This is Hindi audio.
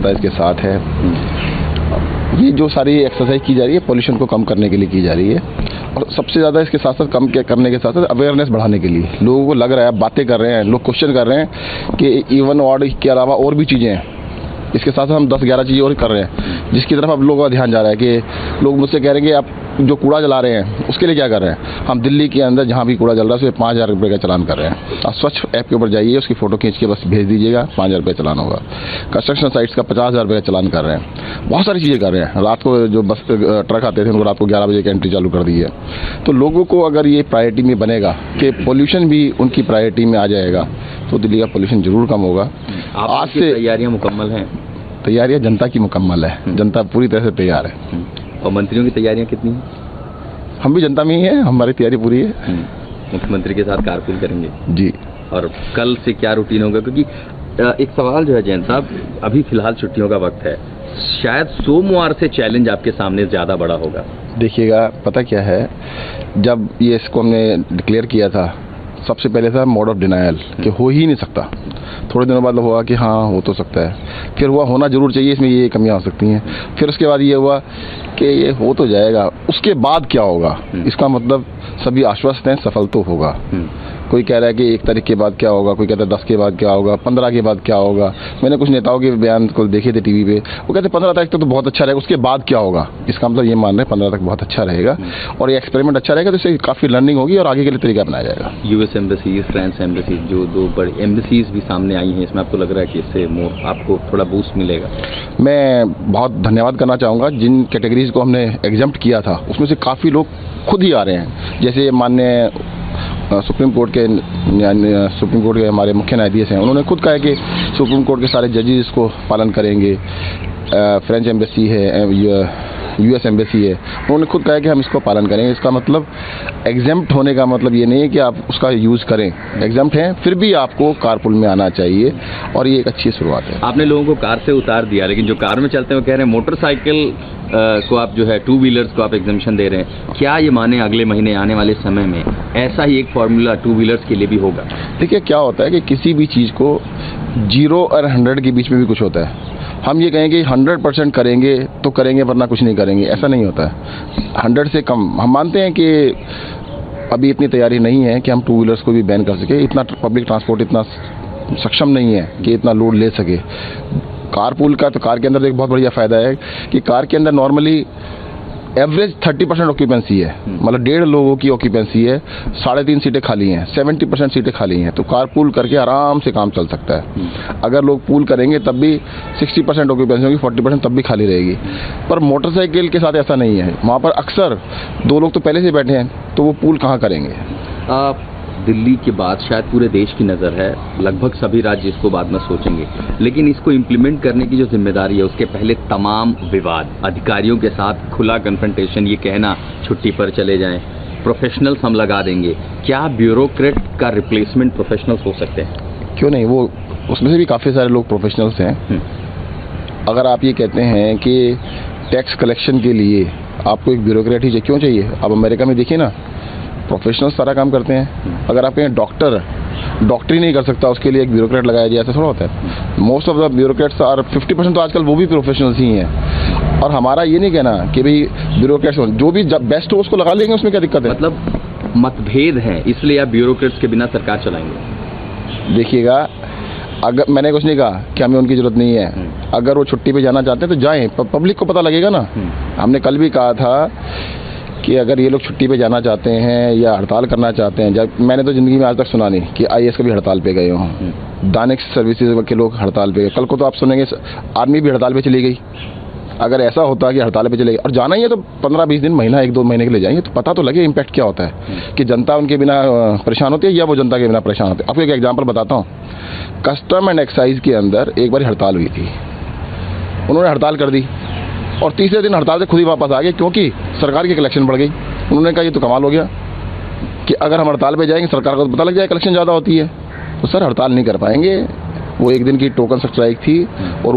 जनता इसके साथ है। ये जो सारी एक्सरसाइज की जा रही है पोल्यूशन को कम करने के लिए की जा रही है, और सबसे ज़्यादा इसके साथ साथ कम करने के साथ साथ अवेयरनेस बढ़ाने के लिए। लोगों को लग रहा है, बातें कर रहे हैं, लोग क्वेश्चन कर रहे हैं कि इवन वार्ड के अलावा और भी चीज़ें हैं, इसके साथ साथ हम 10-11 चीज़ें और कर रहे हैं, जिसकी तरफ अब लोगों का ध्यान जा रहा है कि लोग मुझसे कह रहे हैं कि आप जो कूड़ा जला रहे हैं उसके लिए क्या कर रहे हैं। हम दिल्ली के अंदर जहाँ भी कूड़ा जल रहा है उसमें 5,000 रुपये का चालान कर रहे हैं। आप स्वच्छ ऐप के ऊपर जाइए, उसकी फ़ोटो खींच के बस भेज दीजिएगा, 5,000 रुपये चालान होगा। कंस्ट्रक्शन साइट्स का 50,000 रुपये का चालान कर रहे हैं। बहुत सारी चीज़ें कर रहे हैं। रात को जो बस ट्रक आते थे उनको रात को 11 बजे की एंट्री चालू कर दी है। तो लोगों को अगर ये प्रायोरिटी में बनेगा कि पोल्यूशन भी उनकी प्रायोरिटी में आ जाएगा तो दिल्ली का पोल्यूशन जरूर कम होगा। आज से तैयारियाँ मुकम्मल हैं? तैयारियाँ जनता की मुकम्मल है, जनता पूरी तरह से तैयार है। और मंत्रियों की तैयारियाँ कितनी हैं? हम भी जनता में ही है, हमारी तैयारी पूरी है। मुख्यमंत्री के साथ कारपूल करेंगे जी। और कल से क्या रूटीन होगा? क्योंकि एक सवाल जो है जैन साहब, अभी फिलहाल छुट्टियों का वक्त है, शायद सोमवार से चैलेंज आपके सामने ज़्यादा बड़ा होगा। देखिएगा, पता क्या है, जब ये इसको हमने डिक्लेयर किया था सबसे पहले था मोड ऑफ डिनायल कि हो ही नहीं सकता। थोड़े दिनों बाद हुआ कि हाँ हो तो सकता है, फिर हुआ होना जरूर चाहिए, इसमें ये कमियां हो सकती हैं, फिर उसके बाद ये हुआ कि ये हो तो जाएगा, उसके बाद क्या होगा। इसका मतलब सभी आश्वस्त हैं, सफल तो होगा। कोई कह रहा है कि 1 तारीख के बाद क्या होगा, कोई कहता है 10 के बाद क्या होगा, 15 के बाद क्या होगा। मैंने कुछ नेताओं के बयान को देखे थे टीवी पे, वो कहते 15 तारीख तक तो बहुत अच्छा रहेगा, उसके बाद क्या होगा। इसका मतलब ये मान रहे हैं 15 तक बहुत अच्छा रहेगा और ये एक्सपेरिमेंट अच्छा रहेगा, तो इससे काफ़ी लर्निंग होगी और आगे के लिए तरीका अपनाया जाएगा। यूएस एम्बेसीज, फ्रांस एम्बेसीज, जो 2 बड़ी एम्बेसीज भी सामने आई हैं, इसमें आपको लग रहा है कि इससे आपको थोड़ा बूस्ट मिलेगा? मैं बहुत धन्यवाद करना चाहूँगा जिन कैटेगरीज को हमने एग्जम्प्ट किया था, उसमें से काफ़ी लोग खुद ही आ रहे हैं। जैसे माननीय सुप्रीम कोर्ट के हमारे मुख्य न्यायाधीश हैं, उन्होंने खुद कहा है कि सुप्रीम कोर्ट के सारे जजेस इसको पालन करेंगे। फ्रेंच एम्बेसी है, यूएस एम्बेसी है, उन्होंने खुद कहा है कि हम इसको पालन करेंगे। इसका मतलब एग्जम्प्ट होने का मतलब ये नहीं है कि आप उसका यूज़ करें, एग्जम्प्ट हैं फिर भी आपको कारपूल में आना चाहिए और ये एक अच्छी शुरुआत है। आपने लोगों को कार से उतार दिया, लेकिन जो कार में चलते हैं वो कह रहे हैं मोटरसाइकिल को आप जो है 2 व्हीलर्स को आप एग्जम्पशन दे रहे हैं। क्या ये माने अगले महीने आने वाले समय में ऐसा ही एक फॉर्मूला 2 व्हीलर्स के लिए भी होगा? देखिए, क्या होता है कि किसी भी चीज़ को 0 और 100 के बीच में भी कुछ होता है। हम ये कहें कि 100% करेंगे तो करेंगे, वरना कुछ नहीं करेंगे, ऐसा नहीं होता है। 100 से कम हम मानते हैं कि अभी इतनी तैयारी नहीं है कि हम 2 व्हीलर्स को भी बैन कर सके। इतना पब्लिक ट्रांसपोर्ट इतना सक्षम नहीं है कि इतना लोड ले सके। कारपूल का तो कार के अंदर एक बहुत बढ़िया फ़ायदा है कि कार के अंदर नॉर्मली एवरेज 30% ऑक्यूपेंसी है, मतलब 1.5 लोगों की ऑक्यूपेंसी है, 3.5 सीटें खाली हैं, 70% सीटें खाली हैं। तो कारपूल करके आराम से काम चल सकता है। अगर लोग पूल करेंगे तब भी 60% ऑक्यूपेंसी होगी, 40% तब भी खाली रहेगी। पर मोटरसाइकिल के साथ ऐसा नहीं है, वहाँ पर अक्सर 2 लोग तो पहले से बैठे हैं, तो वो पूल कहाँ करेंगे। दिल्ली के बाद शायद पूरे देश की नज़र है, लगभग सभी राज्य इसको बाद में सोचेंगे, लेकिन इसको इम्प्लीमेंट करने की जो जिम्मेदारी है उसके पहले तमाम विवाद, अधिकारियों के साथ खुला कन्फ्रंटेशन, ये कहना छुट्टी पर चले जाएं, प्रोफेशनल्स हम लगा देंगे। क्या ब्यूरोक्रेट का रिप्लेसमेंट प्रोफेशनल्स हो सकते हैं? क्यों नहीं, वो उसमें से भी काफ़ी सारे लोग प्रोफेशनल्स हैं। अगर आप ये कहते हैं कि टैक्स कलेक्शन के लिए आपको एक ब्यूरोक्रेट ही क्यों चाहिए, आप अमेरिका में देखिए ना, प्रोफेशनल्स सारा काम करते हैं। अगर आप कहें डॉक्टरी नहीं कर सकता, उसके लिए एक ब्यूरोक्रेट लगाया जाए, ऐसा थोड़ा होता है। Most of the bureaucrats are 50% तो आजकल वो भी प्रोफेशनल्स ही हैं। और हमारा ये नहीं कहना कि भाई ब्यूरोक्रेट्स जो भी बेस्ट हो उसको लगा लेंगे, उसमें क्या दिक्कत है। मतलब मतभेद है, इसलिए आप ब्यूरोक्रेट्स के बिना सरकार चलाएंगे? देखिएगा, अगर मैंने कुछ नहीं कहा कि हमें उनकी जरूरत नहीं है, अगर वो छुट्टी पे जाना चाहते हैं तो जाएं, पब्लिक को पता लगेगा ना। हमने कल भी कहा था कि अगर ये लोग छुट्टी पे जाना चाहते हैं या हड़ताल करना चाहते हैं, जब मैंने तो ज़िंदगी में आज तक सुना नहीं कि IAS कभी हड़ताल पे गए हों, दानिक सर्विसेज के लोग हड़ताल पे गए। कल को तो आप सुनेंगे आर्मी भी हड़ताल पे चली गई। अगर ऐसा होता कि हड़ताल पे चले गई और जाना ही है तो 15-20 दिन, महीना 1-2 महीने के लिए जाएंगे, तो पता तो लगे इम्पैक्ट क्या होता है कि जनता उनके बिना परेशान होती है या वो जनता के बिना परेशान होते हैं। आपको एक एग्जाम्पल बताता हूँ, कस्टम एंड एक्साइज के अंदर एक बार हड़ताल हुई थी, उन्होंने हड़ताल कर दी और तीसरे दिन हड़ताल से खुद ही वापस आ गए, क्योंकि सरकार की कलेक्शन बढ़ गई। उन्होंने कहा ये तो कमाल हो गया कि अगर हम हड़ताल पे जाएंगे सरकार को तो पता लग जाए कलेक्शन ज़्यादा होती है, तो सर हड़ताल नहीं कर पाएंगे। वो 1 दिन की टोकन स्ट्राइक थी और